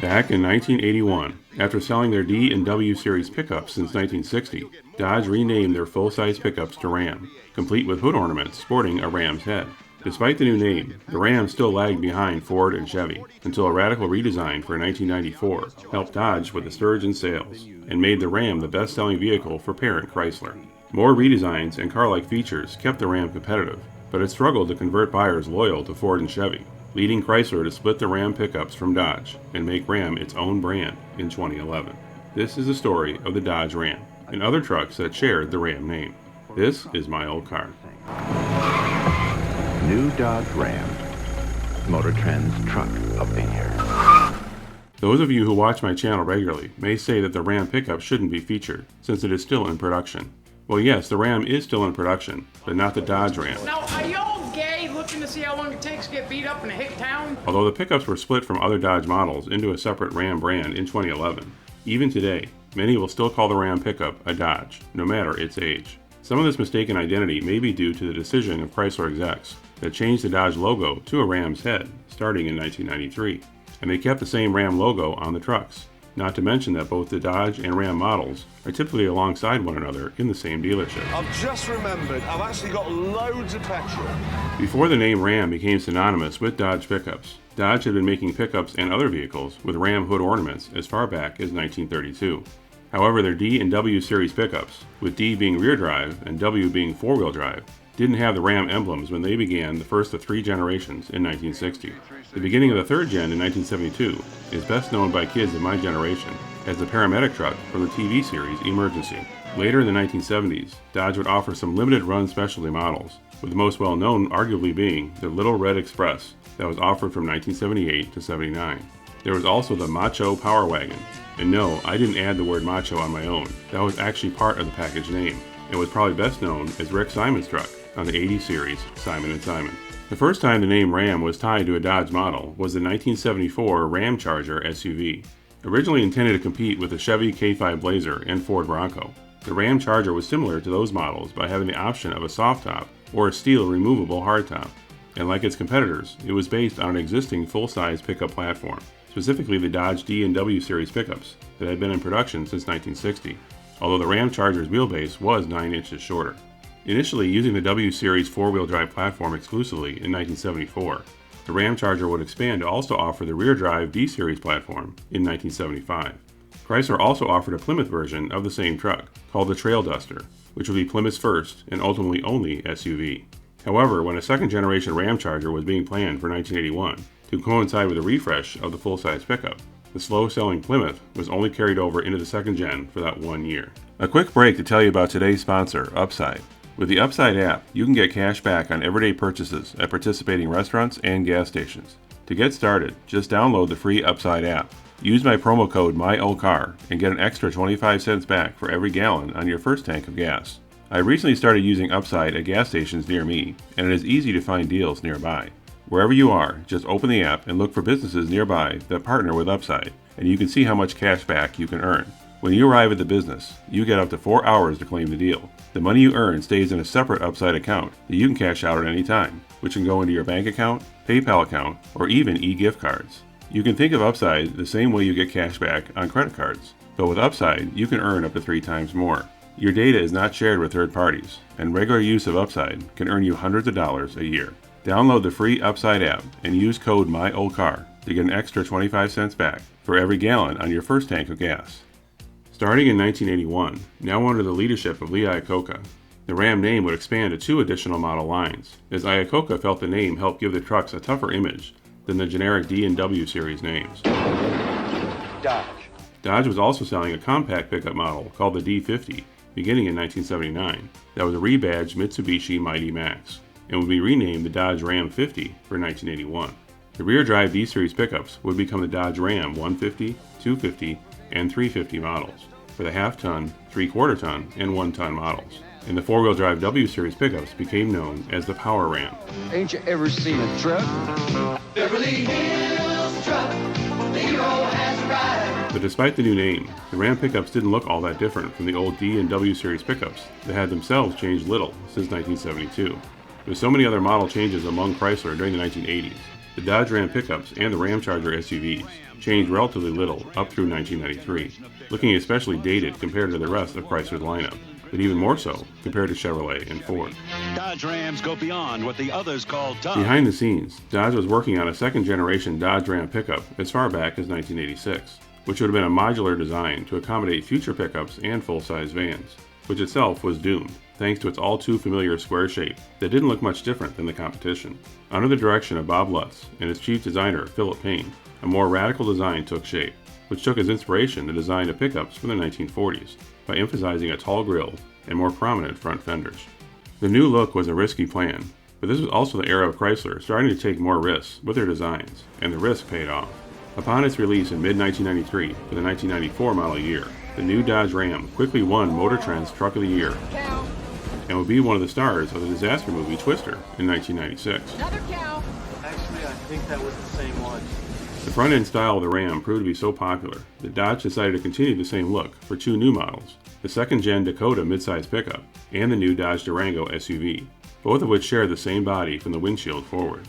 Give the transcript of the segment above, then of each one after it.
Back in 1981, after selling their D and W series pickups since 1960, Dodge renamed their full-size pickups to Ram, complete with hood ornaments sporting a ram's head. Despite the new name, the Ram still lagged behind Ford and Chevy, until a radical redesign for 1994 helped Dodge with a surge in sales, and made the Ram the best-selling vehicle for parent Chrysler. More redesigns and car-like features kept the Ram competitive, but it struggled to convert buyers loyal to Ford and Chevy, leading Chrysler to split the Ram pickups from Dodge and make Ram its own brand in 2011. This is the story of the Dodge Ram and other trucks that shared the Ram name. This is my old car. New Dodge Ram, Motor Trend's truck of the year. Those of you who watch my channel regularly may say that the Ram pickup shouldn't be featured, since it is still in production. Well, yes, the Ram is still in production, but not the Dodge Ram. Now, are y'all gay looking to see how long it takes to get beat up in a hick town? Although the pickups were split from other Dodge models into a separate Ram brand in 2011, even today, many will still call the Ram pickup a Dodge, no matter its age. Some of this mistaken identity may be due to the decision of Chrysler execs that changed the Dodge logo to a ram's head starting in 1993, and they kept the same Ram logo on the trucks. Not to mention that both the Dodge and Ram models are typically alongside one another in the same dealership. I've just remembered, I've actually got loads of petrol. Before the name Ram became synonymous with Dodge pickups, Dodge had been making pickups and other vehicles with Ram hood ornaments as far back as 1932. However, their D and W series pickups, with D being rear drive and W being four-wheel drive, didn't have the Ram emblems when they began the first of three generations in 1960. The beginning of the third gen in 1972 is best known by kids of my generation as the paramedic truck from the TV series Emergency. Later in the 1970s, Dodge would offer some limited run specialty models, with the most well-known arguably being the Little Red Express that was offered from 1978 to 79. There was also the Macho Power Wagon, and no, I didn't add the word macho on my own. That was actually part of the package name, and was probably best known as Rick Simon's truck on the 80 series Simon & Simon. The first time the name Ram was tied to a Dodge model was the 1974 Ramcharger SUV. Originally intended to compete with the Chevy K5 Blazer and Ford Bronco, the Ramcharger was similar to those models by having the option of a soft top or a steel removable hardtop. And like its competitors, it was based on an existing full-size pickup platform, specifically the Dodge D and W series pickups that had been in production since 1960, although the Ramcharger's wheelbase was 9 inches shorter. Initially using the W series four-wheel drive platform exclusively in 1974, the Ramcharger would expand to also offer the rear drive D series platform in 1975. Chrysler also offered a Plymouth version of the same truck, called the Trail Duster, which would be Plymouth's first and ultimately only SUV. However, when a second generation Ramcharger was being planned for 1981 to coincide with a refresh of the full-size pickup, the slow-selling Plymouth was only carried over into the second gen for that 1 year. A quick break to tell you about today's sponsor, Upside. With the Upside app, you can get cash back on everyday purchases at participating restaurants and gas stations. To get started, just download the free Upside app. Use my promo code MYOLDCAR and get an extra 25 cents back for every gallon on your first tank of gas. I recently started using Upside at gas stations near me, and it is easy to find deals nearby. Wherever you are, just open the app and look for businesses nearby that partner with Upside, and you can see how much cash back you can earn. When you arrive at the business, you get up to 4 hours to claim the deal. The money you earn stays in a separate Upside account that you can cash out at any time, which can go into your bank account, PayPal account, or even e-gift cards. You can think of Upside the same way you get cash back on credit cards, but with Upside, you can earn up to 3 times more. Your data is not shared with third parties, and regular use of Upside can earn you hundreds of dollars a year. Download the free Upside app and use code MYOLDCAR to get an extra 25 cents back for every gallon on your first tank of gas. Starting in 1981, now under the leadership of Lee Iacocca, the Ram name would expand to 2 additional model lines, as Iacocca felt the name helped give the trucks a tougher image than the generic D and W series names. Dodge was also selling a compact pickup model called the D50, beginning in 1979, that was a rebadged Mitsubishi Mighty Max, and would be renamed the Dodge Ram 50 for 1981. The rear-drive D-Series pickups would become the Dodge Ram 150, 250, and 350 models, for the half-ton, three-quarter-ton, and 1-ton models. And the four-wheel drive W-Series pickups became known as the Power Ram. Ain't you ever seen a truck? Beverly Hills truck, the hero has arrived. But despite the new name, the Ram pickups didn't look all that different from the old D and W Series pickups that had themselves changed little since 1972. With so many other model changes among Chrysler during the 1980s, The Dodge Ram pickups and the Ramcharger SUVs changed relatively little up through 1993, looking especially dated compared to the rest of Chrysler's lineup, but even more so compared to Chevrolet and Ford. Dodge Rams go beyond what the others call tough. Behind the scenes, Dodge was working on a second-generation Dodge Ram pickup as far back as 1986, which would have been a modular design to accommodate future pickups and full-size vans, which itself was doomed thanks to its all-too-familiar square shape that didn't look much different than the competition. Under the direction of Bob Lutz and his chief designer, Philip Payne, a more radical design took shape, which took as inspiration the design of pickups from the 1940s by emphasizing a tall grille and more prominent front fenders. The new look was a risky plan, but this was also the era of Chrysler starting to take more risks with their designs, and the risk paid off. Upon its release in mid-1993 for the 1994 model year, the new Dodge Ram quickly won Motor Trend's Truck of the Year and would be one of the stars of the disaster movie Twister in 1996. Another cow. Actually, I think that was the same one. The front-end style of the Ram proved to be so popular that Dodge decided to continue the same look for two new models, the second-gen Dakota midsize pickup and the new Dodge Durango SUV, both of which share the same body from the windshield forward.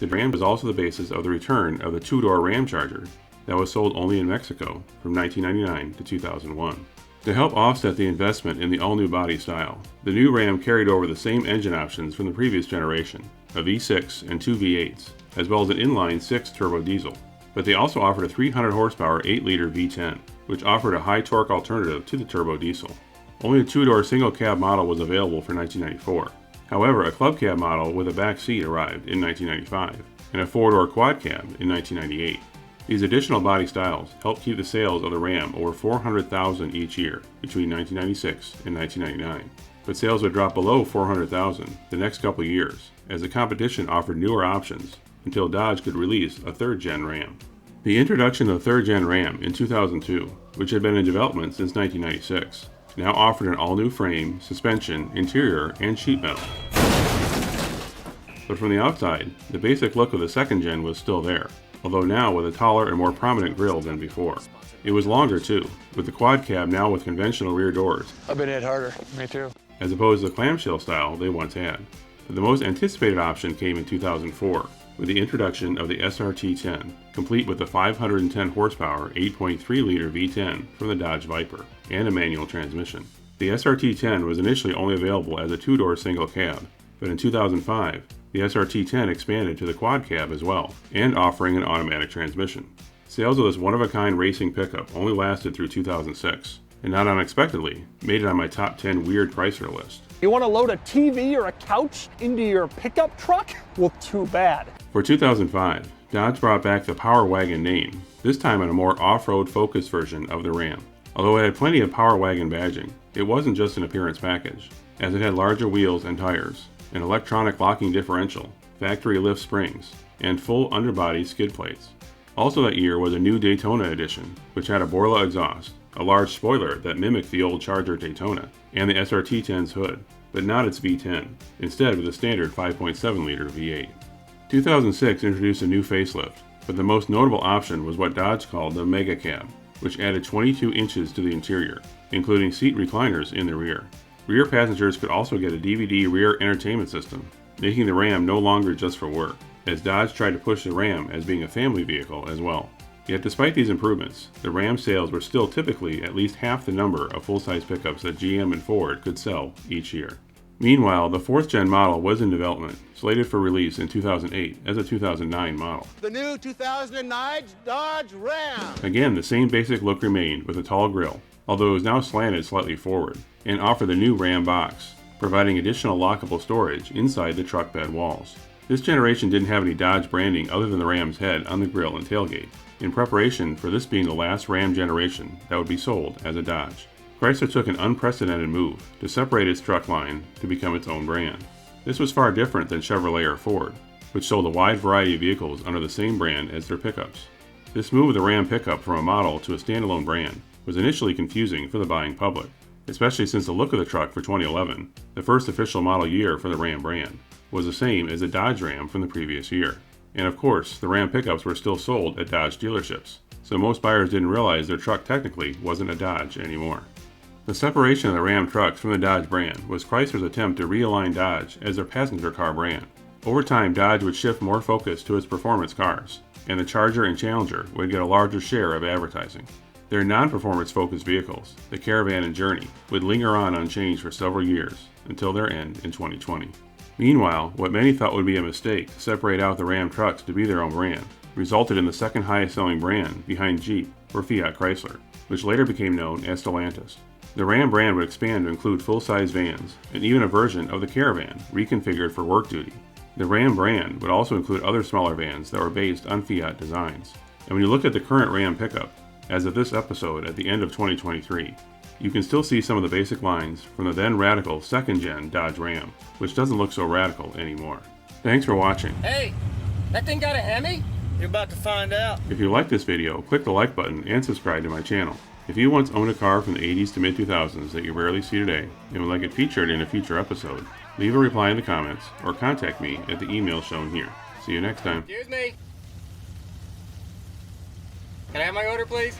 The Ram was also the basis of the return of the two-door Ramcharger that was sold only in Mexico from 1999 to 2001. To help offset the investment in the all-new body style, the new Ram carried over the same engine options from the previous generation, a V6 and two V8s, as well as an inline 6 turbo diesel. But they also offered a 300 horsepower 8-liter V10, which offered a high torque alternative to the turbo diesel. Only a two-door single cab model was available for 1994. However, a club cab model with a back seat arrived in 1995, and a four-door quad cab in 1998. These additional body styles helped keep the sales of the Ram over 400,000 each year between 1996 and 1999. But sales would drop below 400,000 the next couple years as the competition offered newer options until Dodge could release a third-gen Ram. The introduction of the third-gen Ram in 2002, which had been in development since 1996, now offered an all-new frame, suspension, interior, and sheet metal. But from the outside, the basic look of the second-gen was still there, although now with a taller and more prominent grille than before. It was longer too, with the quad cab now with conventional rear doors, I've been hit harder. Me too. as opposed to the clamshell style they once had. But the most anticipated option came in 2004, with the introduction of the SRT-10, complete with the 510 horsepower 8.3-liter V10 from the Dodge Viper, and a manual transmission. The SRT-10 was initially only available as a two-door single cab, but in 2005, the SRT-10 expanded to the quad cab as well, and offering an automatic transmission. Sales of this one-of-a-kind racing pickup only lasted through 2006, and not unexpectedly, made it on my top 10 weird Chrysler list. You want to load a TV or a couch into your pickup truck? Well, too bad. For 2005, Dodge brought back the Power Wagon name, this time in a more off-road focused version of the Ram. Although it had plenty of Power Wagon badging, it wasn't just an appearance package, as it had larger wheels and tires, an electronic locking differential, factory lift springs, and full underbody skid plates. Also that year was a new Daytona edition, which had a Borla exhaust, a large spoiler that mimicked the old Charger Daytona, and the SRT-10's hood, but not its V10, instead with a standard 5.7-liter V8. 2006 introduced a new facelift, but the most notable option was what Dodge called the Mega Cab, which added 22 inches to the interior, including seat recliners in the rear. Rear passengers could also get a DVD rear entertainment system, making the Ram no longer just for work, as Dodge tried to push the Ram as being a family vehicle as well. Yet despite these improvements, the Ram sales were still typically at least half the number of full-size pickups that GM and Ford could sell each year. Meanwhile, the 4th-gen model was in development, slated for release in 2008 as a 2009 model. The new 2009 Dodge Ram. Again, the same basic look remained with a tall grille, although it was now slanted slightly forward, and offered the new Ram box, providing additional lockable storage inside the truck bed walls. This generation didn't have any Dodge branding other than the Ram's head on the grille and tailgate, in preparation for this being the last Ram generation that would be sold as a Dodge. Chrysler took an unprecedented move to separate its truck line to become its own brand. This was far different than Chevrolet or Ford, which sold a wide variety of vehicles under the same brand as their pickups. This move of the Ram pickup from a model to a standalone brand was initially confusing for the buying public, especially since the look of the truck for 2011, the first official model year for the Ram brand, was the same as the Dodge Ram from the previous year. And of course, the Ram pickups were still sold at Dodge dealerships, so most buyers didn't realize their truck technically wasn't a Dodge anymore. The separation of the Ram trucks from the Dodge brand was Chrysler's attempt to realign Dodge as their passenger car brand, Over time, Dodge would shift more focus to its performance cars, and the Charger and Challenger would get a larger share of advertising. Their non-performance focused vehicles, the Caravan and Journey, would linger on unchanged for several years until their end in 2020. Meanwhile, what many thought would be a mistake to separate out the Ram trucks to be their own brand resulted in the second highest selling brand behind Jeep or Fiat Chrysler, which later became known as Stellantis. The Ram brand would expand to include full-size vans and even a version of the Caravan reconfigured for work duty. The Ram brand would also include other smaller vans that were based on Fiat designs. And when you look at the current Ram pickup, as of this episode at the end of 2023, you can still see some of the basic lines from the then radical second-gen Dodge Ram, which doesn't look so radical anymore. Thanks for watching. Hey, that thing got a Hemi? You're about to find out. If you like this video, click the like button and subscribe to my channel. If you once owned a car from the 80s to mid-2000s that you rarely see today and would like it featured in a future episode, leave a reply in the comments or contact me at the email shown here. See you next time. Excuse me. Can I have my order, please?